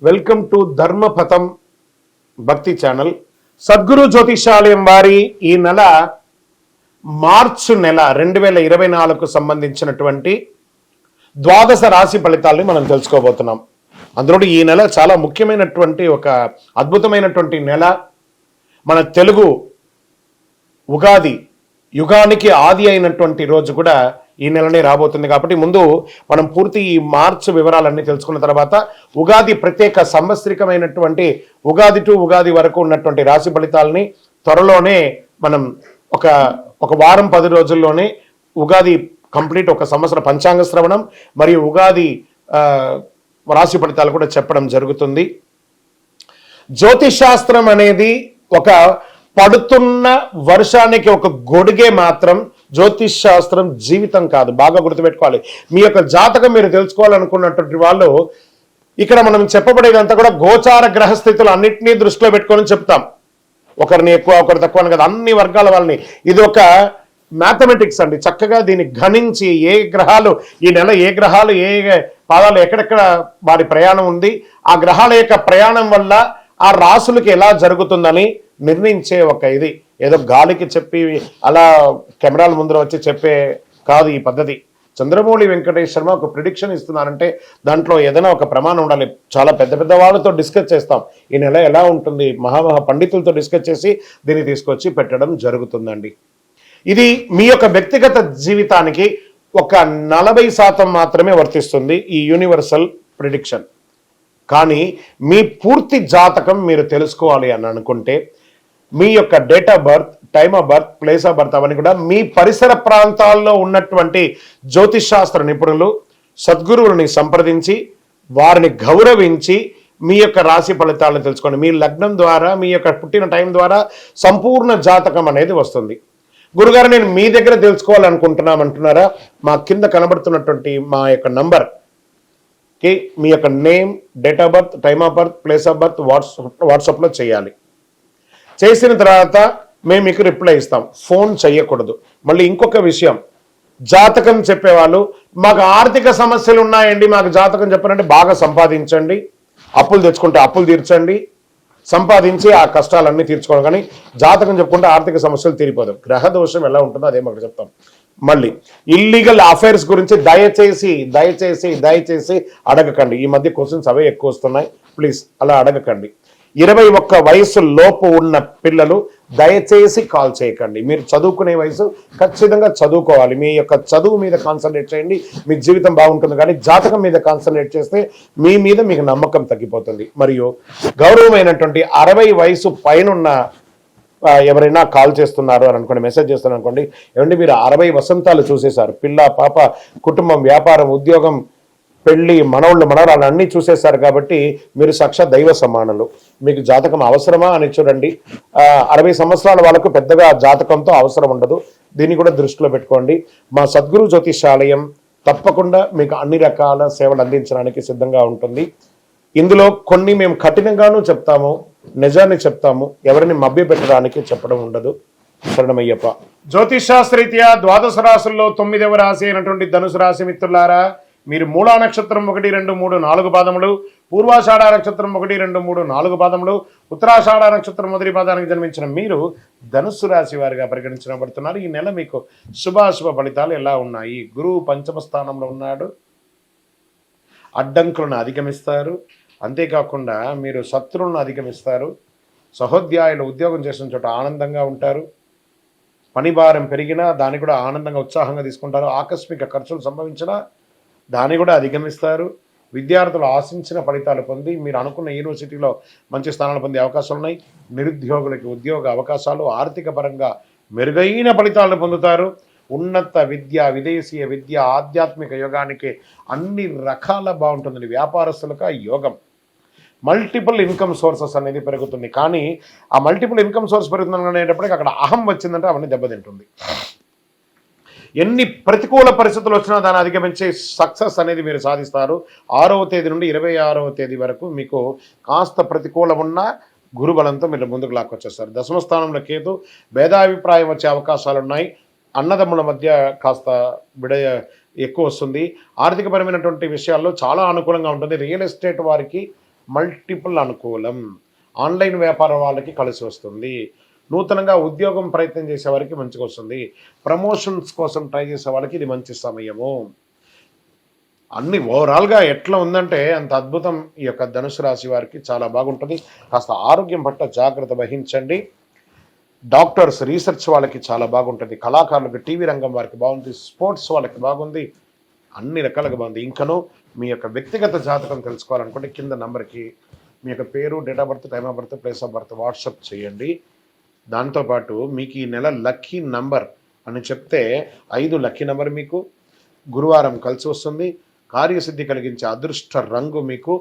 Welcome to ధర్మపథం భక్తి channel. Sadhguru జ్యోతిషాలయం వారి ఈ నెల మార్చి నెల 2024కు సంబంధించినటువంటి ద్వాదశ రాశి ఫలితాలని మనం తెలుసుకోబోతున్నాం. అందులో ఈ నెల చాలా ముఖ్యమైనటువంటి ఒక అద్భుతమైనటువంటి నెల. మన తెలుగు ఉగాది యుగానికి ఆది అయినటువంటి రోజు కూడా ఈ నెలనే రాబోతుంది. కాబట్టి ముందు మనం పూర్తి ఈ మార్చి వివరాలన్నీ తెలుసుకున్న తర్వాత ఉగాది ప్రత్యేక సంవత్సరికమైనటువంటి ఉగాది టు ఉగాది వరకు ఉన్నటువంటి రాశి ఫలితాలని త్వరలోనే మనం ఒక వారం 10 రోజుల్లోనే ఉగాది కంప్లీట్ ఒక సంవత్సర పంచాంగ శ్రవణం మరియు ఉగాది రాశి ఫలితాలు కూడా చెప్పడం జరుగుతుంది. జ్యోతిష్ శాస్త్రం అనేది ఒక పడుతున్న వర్షానికి ఒక గొడుగే మాత్రం. జ్యోతిష్ శాస్త్రం జీవితం కాదు, బాగా గుర్తుపెట్టుకోవాలి. మీ యొక్క జాతకం మీరు తెలుసుకోవాలనుకున్నటువంటి వాళ్ళు ఇక్కడ మనం చెప్పబడేదంతా కూడా గోచార గ్రహస్థితులు అన్నింటినీ దృష్టిలో పెట్టుకొని చెప్తాం. ఒకరిని ఎక్కువ ఒకరు తక్కువ అని కదా, అన్ని వర్గాల వాళ్ళని. ఇది ఒక మ్యాథమెటిక్స్ అండి. చక్కగా దీన్ని గణించి ఏ గ్రహాలు ఈ నెల ఏ గ్రహాలు ఏ పాదాలు ఎక్కడెక్కడ వారి ప్రయాణం ఉంది, ఆ గ్రహాల యొక్క ప్రయాణం వల్ల ఆ రాసులకి ఎలా జరుగుతుందని నిర్ణయించే ఒక ఇది. ఏదో గాలికి చెప్పి అలా కెమెరాల ముందర వచ్చి చెప్పే కాదు ఈ పద్ధతి. చంద్రమౌళి వెంకటేష్ శర్మ ఒక ప్రిడిక్షన్ ఇస్తున్నారంటే దాంట్లో ఏదైనా ఒక ప్రమాణం ఉండాలి. చాలా పెద్ద పెద్ద వాళ్ళతో డిస్కస్ చేస్తాం. ఈ నెల ఎలా ఉంటుంది, మహామహా పండితులతో డిస్కస్ చేసి దీన్ని తీసుకొచ్చి పెట్టడం జరుగుతుందండి. ఇది మీ యొక్క వ్యక్తిగత జీవితానికి ఒక 40% మాత్రమే వర్తిస్తుంది ఈ యూనివర్సల్ ప్రిడిక్షన్. కానీ మీ పూర్తి జాతకం మీరు తెలుసుకోవాలి అని అనుకుంటే మీ యొక్క date of birth, time of birth, place of birth అవన్నీ కూడా మీ పరిసర ప్రాంతాల్లో ఉన్నటువంటి జ్యోతిష్ శాస్త్ర నిపుణులు సద్గురువులని సంప్రదించి వారిని గౌరవించి మీ యొక్క రాశి ఫలితాలను తెలుసుకోండి. మీ లగ్నం ద్వారా మీ యొక్క పుట్టిన టైం ద్వారా సంపూర్ణ జాతకం అనేది వస్తుంది. గురుగారు నేను మీ దగ్గర తెలుసుకోవాలనుకుంటున్నామంటున్నారా? మా కింద కనబడుతున్నటువంటి మా యొక్క నంబర్కి మీ యొక్క name, date of birth, time of birth, place of birth వాట్సాప్లో చేయాలి. చేసిన తర్వాత మేము మీకు రిప్లై ఇస్తాం. ఫోన్ చేయకూడదు. మళ్ళీ ఇంకొక విషయం, జాతకం చెప్పేవాళ్ళు మాకు ఆర్థిక సమస్యలు ఉన్నాయండి, మాకు జాతకం చెప్పారంటే బాగా సంపాదించండి, అప్పులు తెచ్చుకుంటే అప్పులు తీర్చండి, సంపాదించి ఆ కష్టాలన్నీ తీర్చుకోవడం. కానీ జాతకం చెప్పుకుంటే ఆర్థిక సమస్యలు తీరిపోదు. గ్రహ దోషం ఎలా ఉంటుందో అదే మాకు చెప్తాం. మళ్ళీ ఇల్లీగల్ అఫైర్స్ గురించి దయచేసి దయచేసి దయచేసి అడగకండి. ఈ మధ్య క్వశ్చన్స్ అవే ఎక్కువ వస్తున్నాయి. ప్లీజ్ అలా అడగకండి. 21 వయసు లోపు ఉన్న పిల్లలు దయచేసి కాల్ చేయకండి. మీరు చదువుకునే వయసు ఖచ్చితంగా చదువుకోవాలి. మీ యొక్క చదువు మీద కాన్సన్ట్రేట్ చేయండి, మీ జీవితం బాగుంటుంది. కానీ జాతకం మీద కాన్సన్ట్రేట్ చేస్తే మీ మీద మీకు నమ్మకం తగ్గిపోతుంది. మరియు గౌరవమైనటువంటి 60 వయసు పైనున్న ఎవరైనా కాల్ చేస్తున్నారు అని అనుకోండి, మెసేజ్ చేస్తున్నారు అనుకోండి, ఏమంటే మీరు 60 వసంతాలు చూసేశారు, పిల్ల పాప కుటుంబం వ్యాపారం ఉద్యోగం పెళ్లి మనోళ్ళు మనవరాలు అన్నీ చూసేశారు. కాబట్టి మీరు సాక్షాత్ దైవ సమానులు. మీకు జాతకం అవసరమా అని చూడండి. 60 సంవత్సరాల వాళ్ళకు పెద్దగా జాతకంతో అవసరం ఉండదు. దీన్ని కూడా దృష్టిలో పెట్టుకోండి. మా సద్గురు జ్యోతిషాలయం తప్పకుండా మీకు అన్ని రకాల సేవలు అందించడానికి సిద్ధంగా ఉంటుంది. ఇందులో కొన్ని మేము కఠినంగానూ చెప్తాము, నిజాన్ని చెప్తాము, ఎవరిని మభ్య పెట్టడానికి చెప్పడం ఉండదు. శరణమయ్యప్ప. జ్యోతిష్ శాస్త్రరీత్యా ద్వాదశ రాశుల్లో 9వ రాశి అయినటువంటి ధనుసు రాశి మిత్రులారా, మీరు మూలా నక్షత్రం 1, 2, 3, 4 పాదములు, పూర్వాషాఢ నక్షత్రం 1, 2, 3, 4 పాదములు, ఉత్తరాషాఢ నక్షత్రం మొదటి పాదానికి జన్మించిన మీరు ధనుస్సు రాశి వారిగా పరిగణించబడుతున్నారు. ఈ నెల మీకు శుభాశుభ ఫలితాలు ఎలా ఉన్నాయి? గురువు పంచమ స్థానంలో ఉన్నాడు. అడ్డంకులను అధిగమిస్తారు. అంతేకాకుండా మీరు శత్రువులను అధిగమిస్తారు. సహోద్యాయులు ఉద్యోగం చేసిన చోట ఆనందంగా ఉంటారు. పని భారం పెరిగినా దాన్ని కూడా ఆనందంగా ఉత్సాహంగా తీసుకుంటారు. ఆకస్మిక ఖర్చులు సంభవించినా దాన్ని కూడా అధిగమిస్తారు. విద్యార్థులు ఆశించిన ఫలితాలు పొంది మీరు అనుకున్న యూనివర్సిటీలో మంచి స్థానాలు పొందే అవకాశాలు ఉన్నాయి. నిరుద్యోగులకి ఉద్యోగ అవకాశాలు, ఆర్థిక పరంగా మెరుగైన ఫలితాలను పొందుతారు. ఉన్నత విద్య, విదేశీయ విద్య, ఆధ్యాత్మిక యోగానికి అన్ని రకాల బాగుంటుంది. వ్యాపారస్తులకు యోగం, మల్టిపుల్ ఇన్కమ్ సోర్సెస్ అనేది పెరుగుతుంది. కానీ ఆ మల్టిపుల్ ఇన్కమ్ సోర్స్ పెరుగుతుంది అనేటప్పటికీ అక్కడ అహం వచ్చిందంటే అవన్నీ దెబ్బతింటుంది. ఎన్ని ప్రతికూల పరిస్థితులు వచ్చినా దాన్ని అధిగమించే సక్సెస్ అనేది మీరు సాధిస్తారు. 6వ తేదీ నుండి 26వ తేదీ వరకు మీకు కాస్త ప్రతికూలం ఉన్న గురుబలంతో మీరు ముందుకు లాక్కొచ్చేస్తారు. దశమ స్థానంలో కేతు, భేదాభిప్రాయం వచ్చే అవకాశాలు ఉన్నాయి. అన్నదమ్ముల మధ్య కాస్త ఎక్కువ వస్తుంది. ఆర్థికపరమైనటువంటి విషయాల్లో చాలా అనుకూలంగా ఉంటుంది. రియల్ ఎస్టేట్ వారికి మల్టిపుల్ అనుకూలం. ఆన్లైన్ వ్యాపారం వాళ్ళకి కలిసి వస్తుంది. నూతనంగా ఉద్యోగం ప్రయత్నం చేసే వారికి మంచిగా వస్తుంది. ప్రమోషన్స్ కోసం ట్రై చేసే వాళ్ళకి ఇది మంచి సమయము. అన్ని ఓవరాల్గా ఎట్లా ఉందంటే అంత అద్భుతం. ఈ యొక్క ధనుసు రాశి వారికి చాలా బాగుంటుంది. కాస్త ఆరోగ్యం పట్ల జాగ్రత్త వహించండి. డాక్టర్స్, రీసెర్చ్ వాళ్ళకి చాలా బాగుంటుంది. కళాకారులకు, టీవీ రంగం వారికి బాగుంది. స్పోర్ట్స్ వాళ్ళకి బాగుంది. అన్ని రకాలుగా బాగుంది. ఇంకనూ మీ యొక్క వ్యక్తిగత జాతకం తెలుసుకోవాలనుకుంటే కింద నంబర్కి మీ యొక్క పేరు, date of birth, time of birth, place of birth WhatsApp చేయండి. దాంతోపాటు మీకు ఈ నెల లక్కీ నంబర్ అని చెప్తే 5 లక్కీ నంబర్ మీకు గురువారం కలిసి వస్తుంది. కార్యసిద్ధి కలిగించే అదృష్ట రంగు మీకు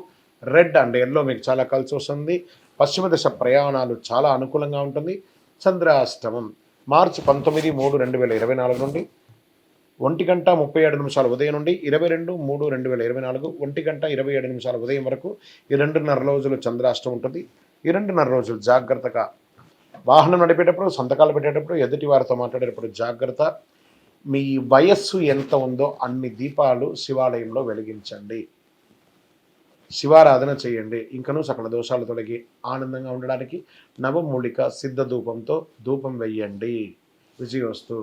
రెడ్ అండ్ ఎల్లో మీకు చాలా కలిసి వస్తుంది. పశ్చిమ దశ ప్రయాణాలు చాలా అనుకూలంగా ఉంటుంది. చంద్రాష్టమం మార్చి 19/3/2024 నుండి 1:37 ఉదయం నుండి 22/3/2024 1:27 ఉదయం వరకు ఈ 2:30 రోజులు చంద్రాష్టమం ఉంటుంది. ఈ 2:30 రోజులు జాగ్రత్తగా వాహనం నడిపేటప్పుడు, సంతకాలు పెట్టేటప్పుడు, ఎదుటి వారితో మాట్లాడేటప్పుడు జాగ్రత్త. మీ వయస్సు ఎంత ఉందో అన్ని దీపాలు శివాలయంలో వెలిగించండి. శివారాధన చేయండి. ఇంకనూ సకల దోషాలు తొలగి ఆనందంగా ఉండడానికి నవమూలిక సిద్ధ ధూపంతో ధూపం వెయ్యండి. విజయోస్తు.